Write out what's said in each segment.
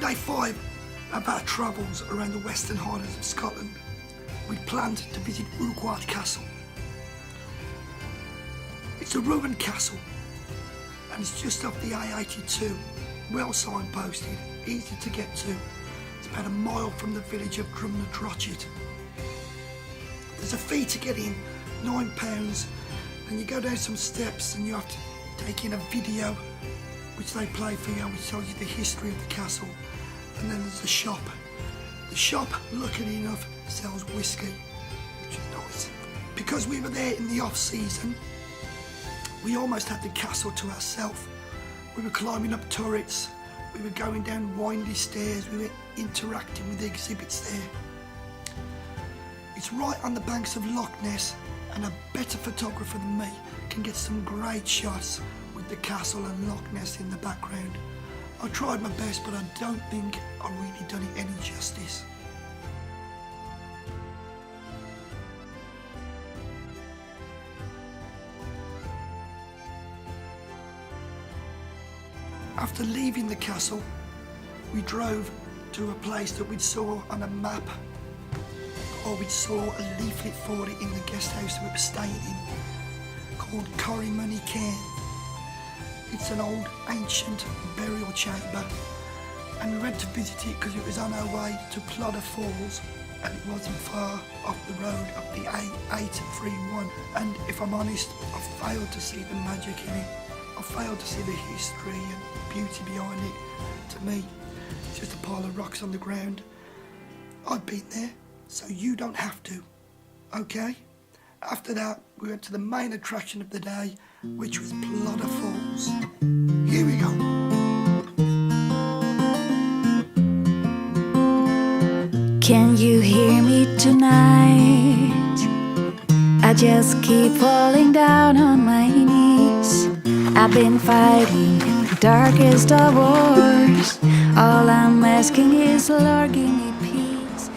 day 5 of our travels around the Western Highlands of Scotland, we planned to visit Urquhart Castle. It's a ruined castle and it's just off the A82, well signposted, easy to get to. It's about a mile from the village of Drumnadrotchit. There's a fee to get in, £9, and you go down some steps and you have to take in a video which they play for you, which tells you the history of the castle. And then there's the shop. The shop, luckily enough, sells whiskey, which is nice. Because we were there in the off-season, we almost had the castle to ourselves. We were climbing up turrets, we were going down windy stairs, we were interacting with the exhibits there. It's right on the banks of Loch Ness, and a better photographer than me can get some great shots with the castle and Loch Ness in the background. I tried my best, but I don't think I really done it any justice. After leaving the castle, we drove to a place that we saw on a map, or we saw a leaflet for it in the guest house that we were staying in, called Corimony Cairn. It's an old ancient burial chamber, and we went to visit it because it was on our way to Plodda Falls, and it wasn't far off the road up the A831. And if I'm honest, I failed to see the magic in it. I failed to see the history and beauty behind it. To me, it's just a pile of rocks on the ground. I've been there, so you don't have to, okay? After that, we went to the main attraction of the day, which was Plodda Falls. Here we go. Can you hear me tonight? I just keep falling down on my knees. I've been fighting the darkest of wars. All I'm asking is, Lord, give me peace.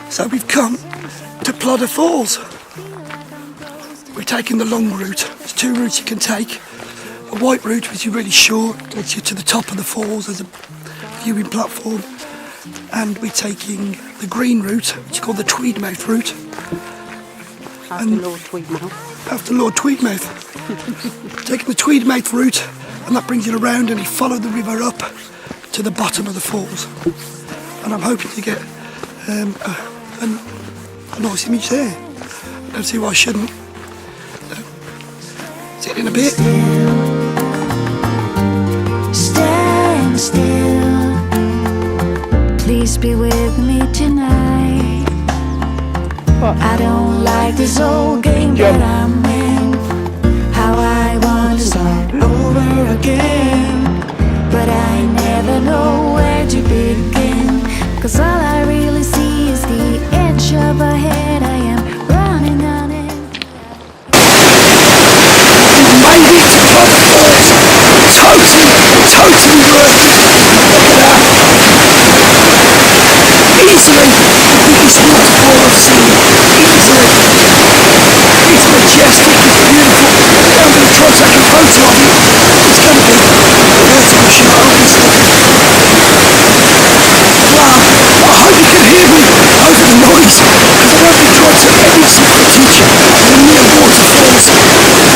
So we've come to Plodda Falls. We're taking the long route. There's 2 routes you can take. A white route, which is really short, gets you to the top of the falls. There's a viewing platform. And we're taking the green route, which is called the Tweedmouth route. After Lord Tweedmouth. After Lord Tweedmouth. Taking the Tweedmouth route, and that brings you around, and you follow the river up to the bottom of the falls. And I'm hoping to get a nice image there. I don't see why I shouldn't. See it in a bit. Stand still. Please be with me tonight. I don't like this old game that I'm in. How I want to start over again, but I never know where to begin. 'Cause all I really see is the edge of a head. I am running on it. Totally worth it. Easily the biggest waterfall I've seen. Easily. It's majestic, it's beautiful. I'm going to try to take a photo of it. It's going to be worth a shot, obviously. Wow, I hope you can hear me over the noise, because I won't be trying to edit some footage of the near waterfalls.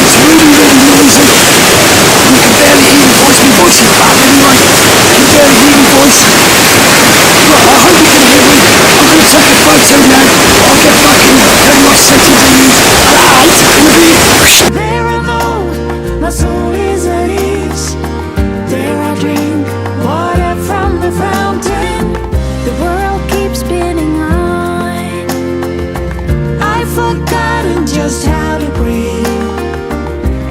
It's really, really noisy. You can barely hear my voice. My voice is bad anyway. You can barely hear my voice. Right, I hope you can hear me. I'm going to take a photo now. I'll get back and tell you what settings I use. There I go, my soul is at ease. There I drink water from the fountain. The world keeps spinning on. I've forgotten just how to breathe,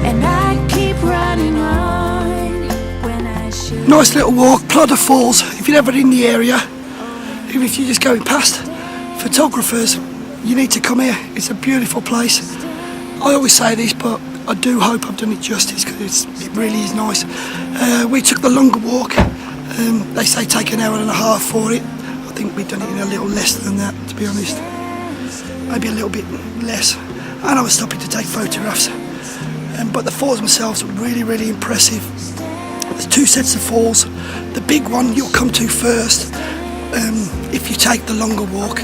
and I keep running on when I should. Nice little walk, Plodda Falls. If you're ever in the area, even if you're just going past, photographers, you need to come here. It's a beautiful place. I always say this, but I do hope I've done it justice, because it really is nice. We took the longer walk. They say take an hour and a half for it. I think we've done it in a little less than that, to be honest. Maybe a little bit less. And I was stopping to take photographs. But the falls themselves are really, really impressive. There's two sets of falls. The big one you'll come to first if you take the longer walk,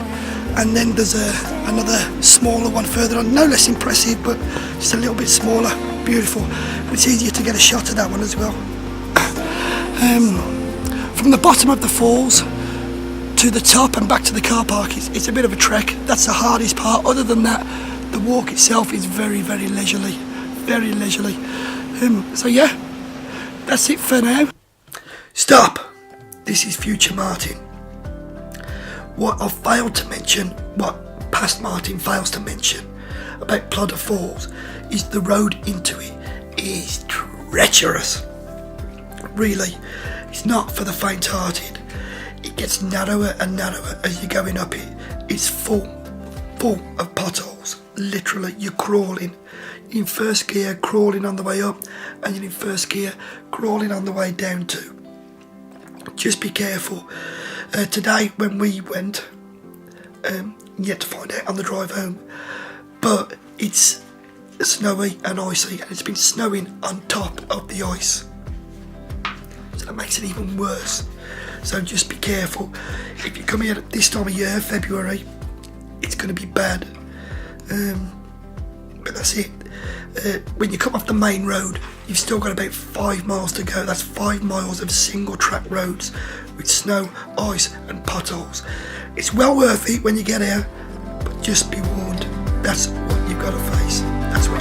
and then there's another smaller one further on, no less impressive but just a little bit smaller, beautiful, and it's easier to get a shot of that one as well. From the bottom of the falls to the top and back to the car park, it's a bit of a trek. That's the hardest part. Other than that, the walk itself is very, very leisurely, very leisurely. So yeah, that's it for now. Stop! This is future Martin. What I've failed to mention, what past Martin fails to mention about Plodda Falls, is the road into it is treacherous. Really, it's not for the faint-hearted. It gets narrower and narrower as you're going up it. It's full of potholes. Literally, you're crawling. In first gear, crawling on the way up, and you're in first gear, crawling on the way down too. Just be careful. Today, when we went, yet to find out on the drive home, but it's snowy and icy, and it's been snowing on top of the ice. So that makes it even worse. So just be careful. If you come here at this time of year, February, it's going to be bad. But that's it. When you come off the main road, you've still got about 5 miles to go. That's 5 miles of single track roads with snow, ice and potholes. It's well worth it when you get here, but just be warned. That's what you've got to face. That's what